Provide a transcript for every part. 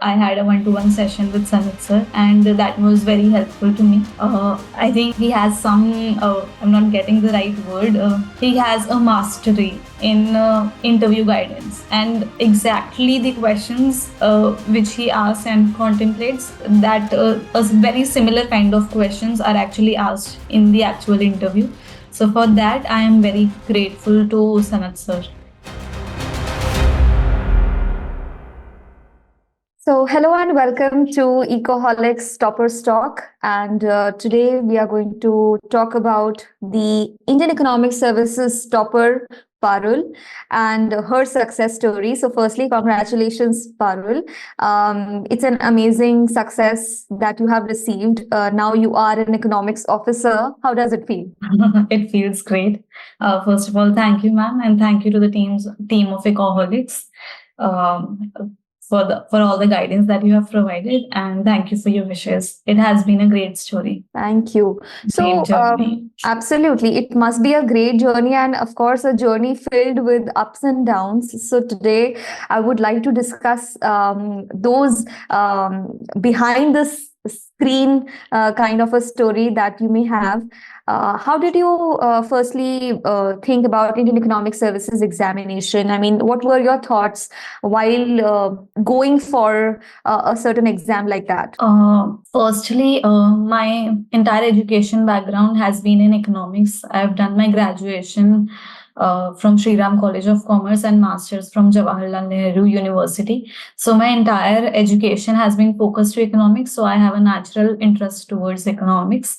I had a one-to-one session with Sanat sir, and that was very helpful to me. I think he has some, I'm not getting the right word, he has a mastery in interview guidance, and exactly the questions which he asks and contemplates, that a very similar kind of questions are actually asked in the actual interview. So for that, I am very grateful to Sanat sir. So, hello and welcome to Ecoholics Toppers Talk. And today we are going to talk about the Indian Economic Services topper, PARUL, and her success story. So, firstly, congratulations, PARUL. It's an amazing success that you have received. Now you are an economics officer. How does it feel? It feels great. First of all, thank you, ma'am, and thank you to the team of Ecoholics. For all the guidance that you have provided, and thank you for your wishes. It has been a great story. Thank you. So, Great journey. absolutely, it must be a great journey, and of course, a journey filled with ups and downs. So, today I would like to discuss those behind the screen kind of a story that you may have. How did you firstly think about Indian Economic Services examination? I mean, what were your thoughts while going for a certain exam like that? Firstly, my entire education background has been in economics. I've done my graduation from Sri Ram College of Commerce and master's from Jawaharlal Nehru University. So my entire education has been focused to economics. So I have a natural interest towards economics.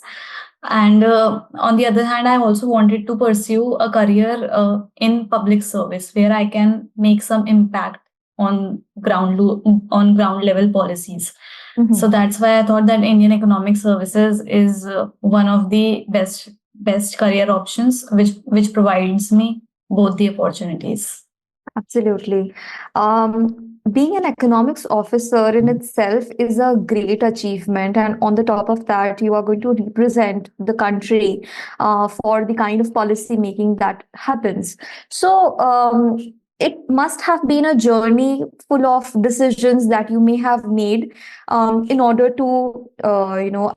And on the other hand, I also wanted to pursue a career in public service where I can make some impact on ground level policies. Mm-hmm. So that's why I thought that Indian Economic Services is one of the best career options, which provides me both the opportunities. Absolutely. Being an economics officer in itself is a great achievement. And on the top of that, you are going to represent the country for the kind of policy making that happens. So, it must have been a journey full of decisions that you may have made in order to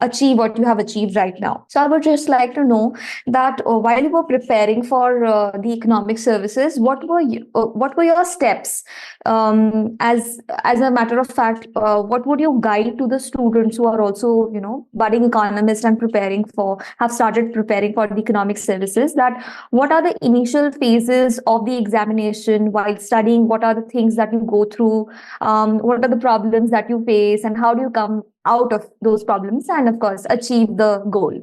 achieve what you have achieved right now. So I would just like to know that while you were preparing for the economic services, what were your steps? As a matter of fact, what would you guide to the students who are also budding economists and have started preparing for the economic services? That what are the initial phases of the examination while studying? What are the things that you go through? What are the problems that you face, and how do you come out of those problems and, of course, achieve the goal?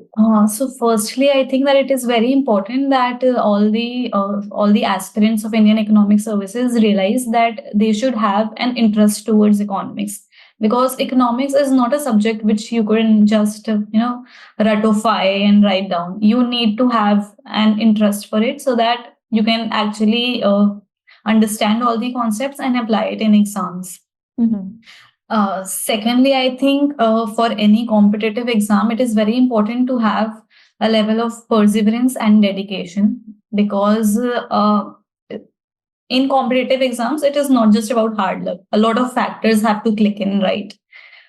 So firstly, I think that it is very important that all the aspirants of Indian Economic Services realize that they should have an interest towards economics, because economics is not a subject which you can just ratify and write down. You need to have an interest for it so that you can actually understand all the concepts and apply it in exams. Mm-hmm. Secondly, I think for any competitive exam, it is very important to have a level of perseverance and dedication, because in competitive exams, it is not just about hard luck. A lot of factors have to click in, right?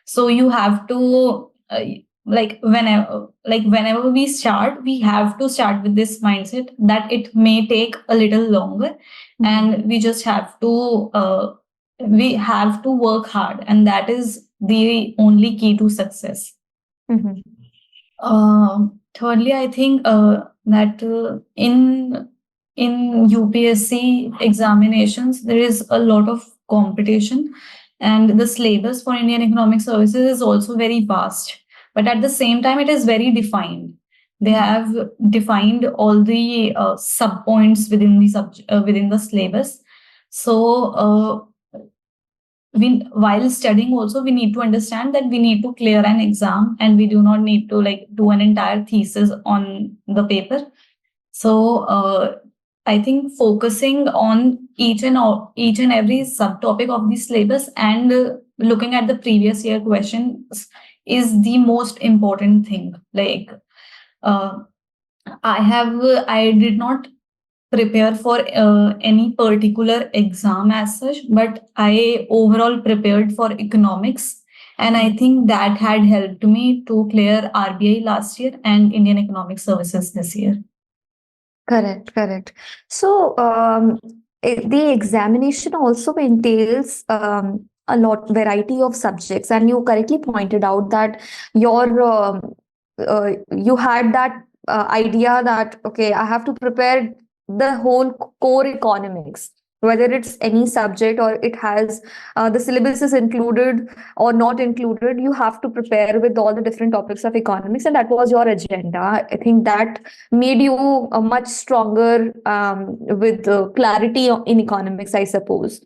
So you have to whenever we start, we have to start with this mindset that it may take a little longer, and we just have to work hard, and that is the only key to success. Mm-hmm. Thirdly, I think that in UPSC examinations, there is a lot of competition, and the syllabus for Indian Economic Services is also very vast. But at the same time, it is very defined. They have defined all the sub-points within the syllabus. So while studying also, we need to understand that we need to clear an exam, and we do not need to do an entire thesis on the paper. So I think focusing on each and every subtopic of the syllabus and looking at the previous year questions is the most important thing. I did not prepare for any particular exam as such, but I overall prepared for economics. And I think that had helped me to clear RBI last year and Indian Economic Services this year. Correct. So, the examination also entails a lot variety of subjects, and you correctly pointed out that you had that idea that okay, I have to prepare the whole core economics, whether it's any subject or it has the syllabus is included or not included. You have to prepare with all the different topics of economics, and that was your agenda. I think that made you much stronger with clarity in economics, I suppose.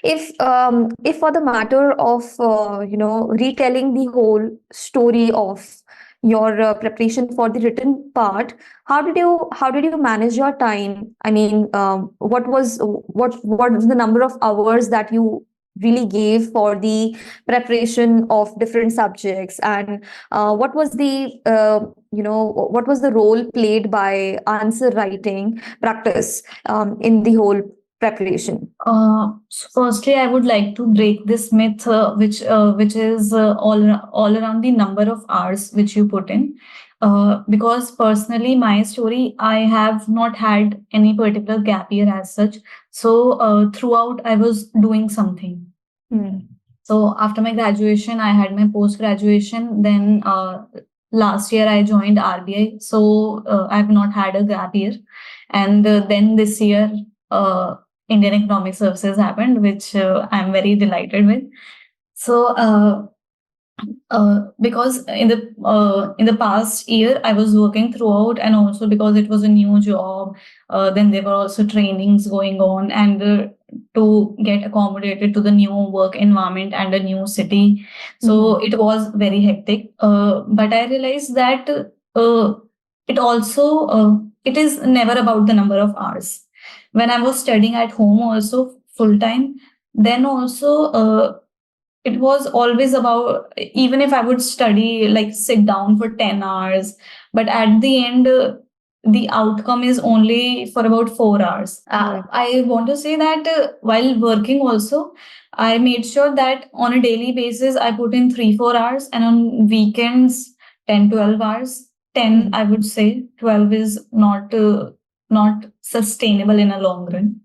If for the matter of retelling the whole story of your preparation for the written part, how did you manage your time? I mean, what was the number of hours that you really gave for the preparation of different subjects, and what was the role played by answer writing practice in the whole preparation? So firstly, I would like to break this myth, which is all around the number of hours which you put in. Because personally, my story, I have not had any particular gap year as such. So throughout, I was doing something. So after my graduation, I had my post graduation. Then last year, I joined RBI. So I have not had a gap year. And then this year, Indian Economic Services happened, which I'm very delighted with. So, because in the past year I was working throughout, and also because it was a new job, then there were also trainings going on, and to get accommodated to the new work environment and a new city, so it was very hectic. But I realized that it is never about the number of hours. When I was studying at home also full time, then also it was always about, even if I would study, like sit down for 10 hours, but at the end, the outcome is only for about 4 hours. I want to say that while working also, I made sure that on a daily basis, I put in 3-4 hours, and on weekends, 10-12 hours. 10, I would say 12 is not sustainable in a long run.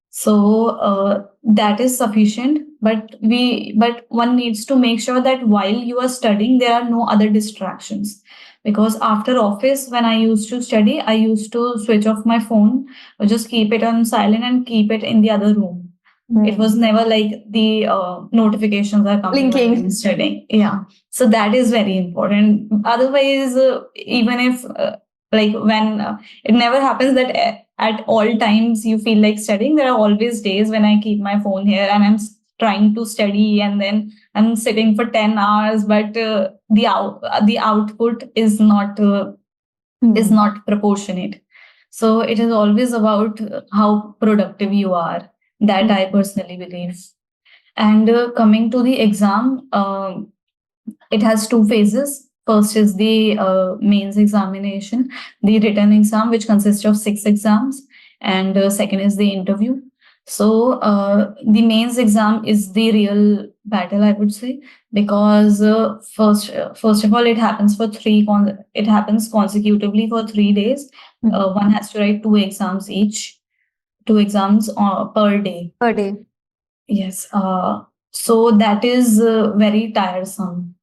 So that is sufficient, but one needs to make sure that while you are studying, there are no other distractions. Because after office, when I used to study, I used to switch off my phone or just keep it on silent and keep it in the other room. It was never like the notifications are coming while I'm studying. Yeah. So that is very important. Otherwise, even if like when it never happens that at all times you feel like studying, there are always days when I keep my phone here and I'm trying to study, and then I'm sitting for 10 hours, but the output is not proportionate. So it is always about how productive you are. That I personally believe. And coming to the exam, it has 2 phases. First is the mains examination, the written exam, which consists of 6 exams, and second is the interview. So the mains exam is the real battle, I would say, because first of all, it happens consecutively for 3 days. One has to write 2 exams each. 2 exams per day. Yes. So that is very tiresome.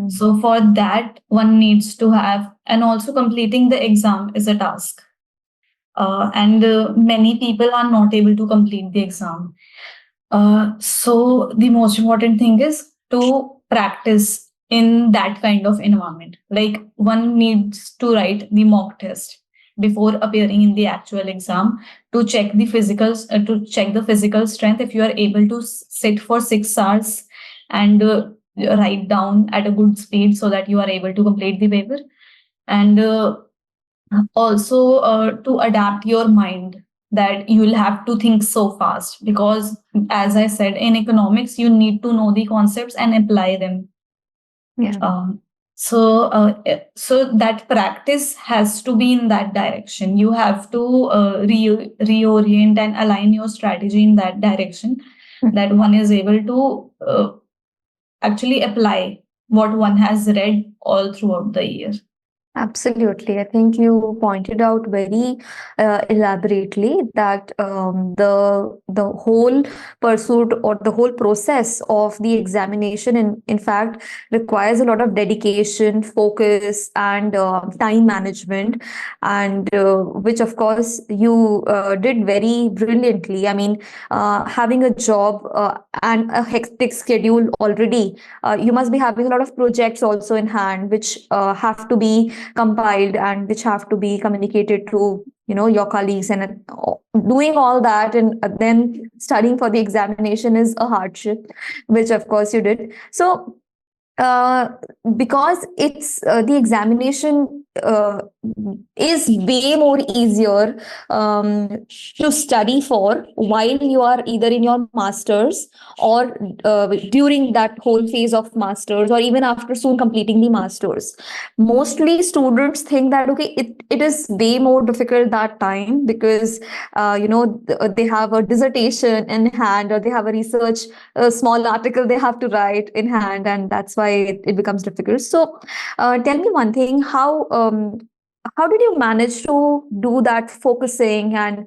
So for that, one needs to have, and also completing the exam is a task. And many people are not able to complete the exam. So the most important thing is to practice in that kind of environment. Like one needs to write the mock test before appearing in the actual exam to check the physical strength. If you are able to sit for 6 hours and write down at a good speed so that you are able to complete the paper, and also to adapt your mind, that you will have to think so fast, because as I said, in economics you need to know the concepts and apply them. So that practice has to be in that direction. You have to reorient and align your strategy in that direction, that one is able to actually apply what one has read all throughout the year. Absolutely. I think you pointed out very elaborately that the whole pursuit or the whole process of the examination in fact requires a lot of dedication, focus, and time management, and which of course you did very brilliantly. I mean, having a job and a hectic schedule already, you must be having a lot of projects also in hand, which have to be compiled and which have to be communicated to your colleagues, and doing all that and then studying for the examination is a hardship, which of course you did. So uh, because it's the examination is way more easier to study for while you are either in your masters or during that whole phase of masters, or even after soon completing the masters. Mostly students think that okay, it is way more difficult that time because they have a dissertation in hand, or they have a small article they have to write in hand, and that's why it becomes difficult. So tell me one thing, how did you manage to do that focusing? And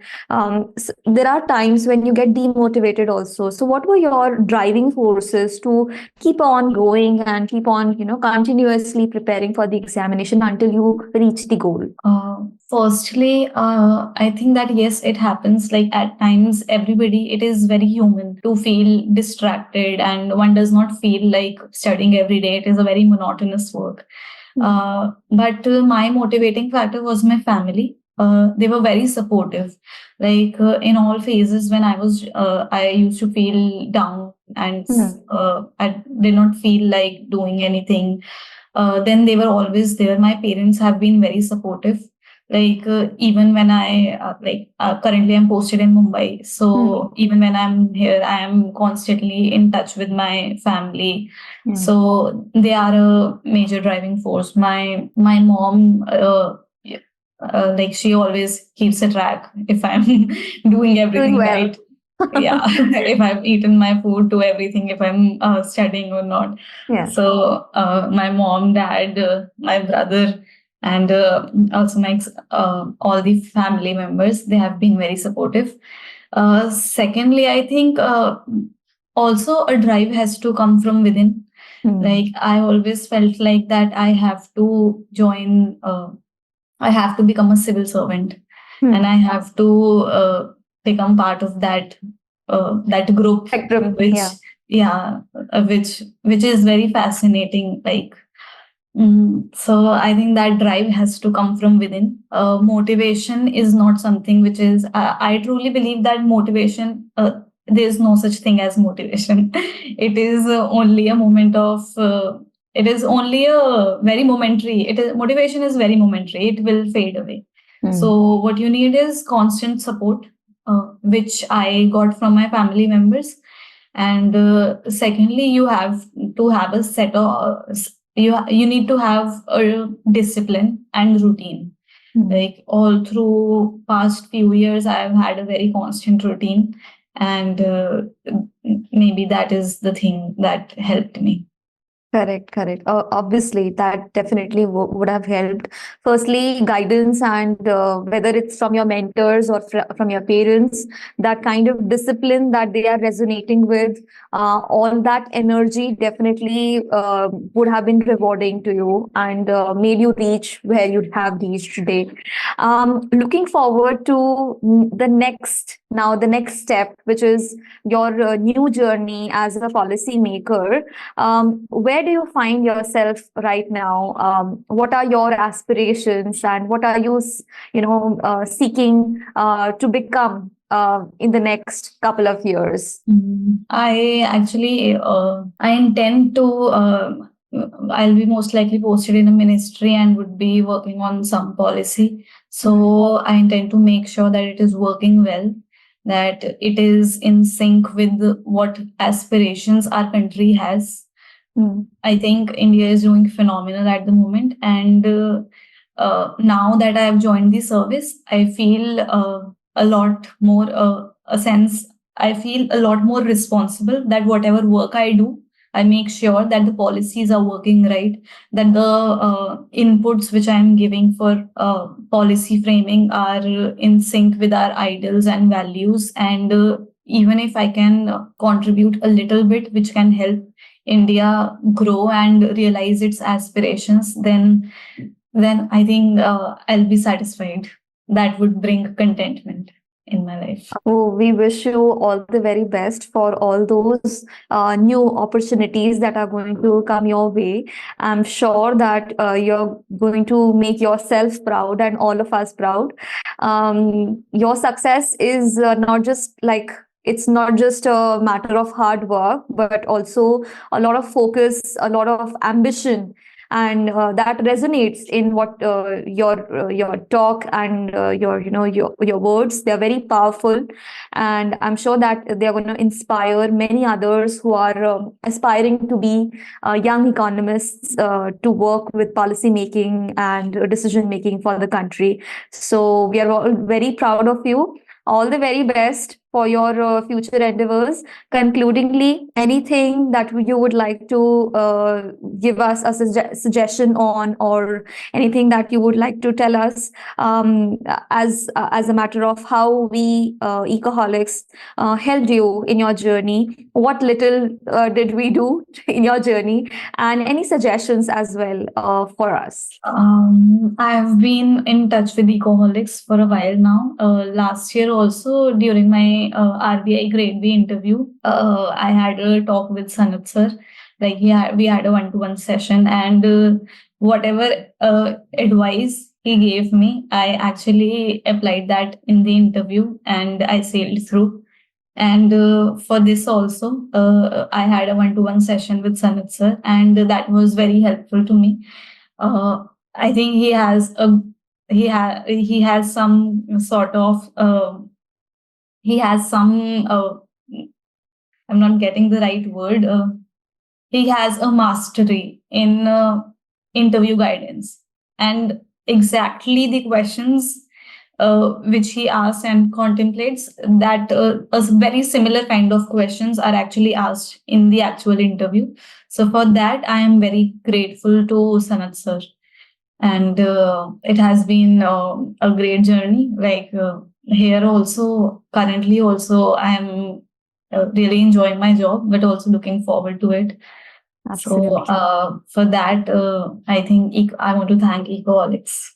there are times when you get demotivated also. So what were your driving forces to keep on going and keep on, continuously preparing for the examination until you reach the goal? Firstly, I think that yes, it happens. Like at times, everybody, it is very human to feel distracted, and one does not feel like studying every day. It is a very monotonous work. But my motivating factor was my family. They were very supportive. Like in all phases, when I used to feel down and I did not feel like doing anything. Then they were always there. My parents have been very supportive. Like even when currently I'm posted in Mumbai, so even when I'm here, I am constantly in touch with my family. So they are a major driving force. My mom, like she always keeps a track if I'm doing everything well. right. Yeah, if I've eaten my food to everything, if I'm studying or not. Yeah. So my mom, dad, my brother, and also all the family members, they have been very supportive. Secondly, I think also a drive has to come from within. Like I always felt like that I have to join. I have to become a civil servant, and I have to become part of that group, Spectrum, which yeah. which is very fascinating. Like so I think that drive has to come from within. Motivation is not something which is, I truly believe that motivation, there's no such thing as motivation. It is only a moment of, it is only a very momentary, motivation is very momentary, it will fade away. So what you need is constant support, which I got from my family members. And secondly, you have to have a set of, you need to have a discipline and routine. Like all through past few years, I've had a very constant routine, and maybe that is the thing that helped me. Correct. Obviously, that definitely would have helped. Firstly, guidance, and whether it's from your mentors or from your parents, that kind of discipline that they are resonating with, all that energy definitely would have been rewarding to you and made you reach where you have reached today. Looking forward to the next step, which is your new journey as a policy maker. Where do you find yourself right now? What are your aspirations, and what are you, seeking to become in the next couple of years? I actually, I intend to, I'll be most likely posted in a ministry and would be working on some policy. So I intend to make sure that it is working well, that it is in sync with what aspirations our country has. I think India is doing phenomenal at the moment. And now that I have joined the service, I feel a lot more I feel a lot more responsible that whatever work I do, I make sure that the policies are working right, that the inputs which I am giving for policy framing are in sync with our ideals and values. And even if I can contribute a little bit, which can help India grow and realize its aspirations, then I think I'll be satisfied. That would bring contentment in my life. Oh, we wish you all the very best for all those new opportunities that are going to come your way. I'm sure that you're going to make yourself proud and all of us proud. Your success is not just like, it's not just a matter of hard work, but also a lot of focus, a lot of ambition, and that resonates in what your talk and your words. They're very powerful, and I'm sure that they're going to inspire many others who are aspiring to be young economists to work with policy making and decision making for the country. So we are all very proud of you. All the very best for your future endeavors. Concludingly, anything that you would like to give us a suggestion on, or anything that you would like to tell us as a matter of how we Ecoholics helped you in your journey? What little did we do in your journey, and any suggestions as well for us? I've been in touch with Ecoholics for a while now. Last year also, during my RBI Grade B interview, I had a talk with Sanat sir. Like we had a one-to-one session, and whatever advice he gave me, I actually applied that in the interview, and I sailed through. And for this also, I had a one-to-one session with Sanat sir, and that was very helpful to me. I think he has some sort of I'm not getting the right word. He has a mastery in interview guidance, and exactly the questions which he asks and contemplates, that a very similar kind of questions are actually asked in the actual interview. So for that, I am very grateful to Sanat sir. And it has been a great journey. Like here also, currently also, I am really enjoying my job, but also looking forward to it. Absolutely. So for that, I think I want to thank Ecoholics.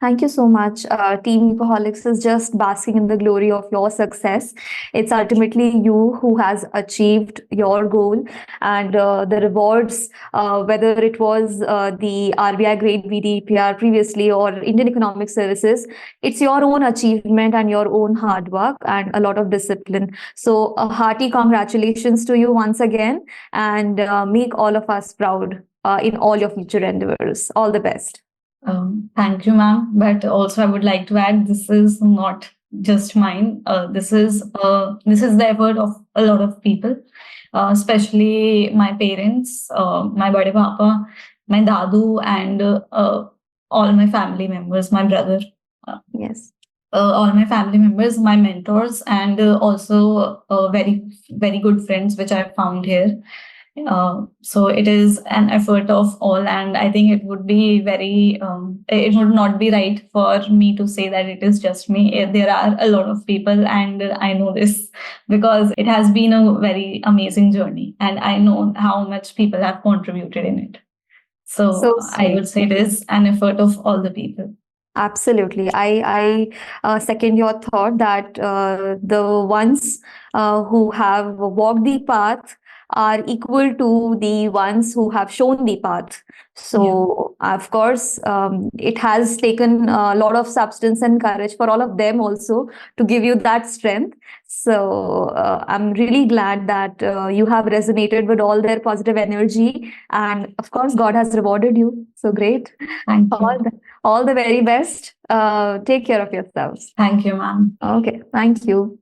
Thank you so much. Team Ecoholics is just basking in the glory of your success. It's ultimately you who has achieved your goal, and the rewards, whether it was the RBI Grade B DPER previously or Indian Economic Services, it's your own achievement and your own hard work and a lot of discipline. So a hearty congratulations to you once again, and make all of us proud in all your future endeavors. All the best. Thank you, ma'am. But also, I would like to add, this is not just mine. This is the effort of a lot of people, especially my parents, my bade papa, my dadu, and all my family members, my brother. Yes. All my family members, my mentors, and also very, very good friends which I found here. So it is an effort of all, and I think it would be it would not be right for me to say that it is just me. There are a lot of people, and I know this because it has been a very amazing journey, and I know how much people have contributed in it. So I would say it is an effort of all the people. Absolutely. I second your thought that the ones who have walked the path are equal to the ones who have shown the path. So, of course, it has taken a lot of substance and courage for all of them also to give you that strength. So, I'm really glad that you have resonated with all their positive energy. And of course, God has rewarded you. So great. Thank you. All the very best. Take care of yourselves. Thank you, ma'am. Okay. Thank you.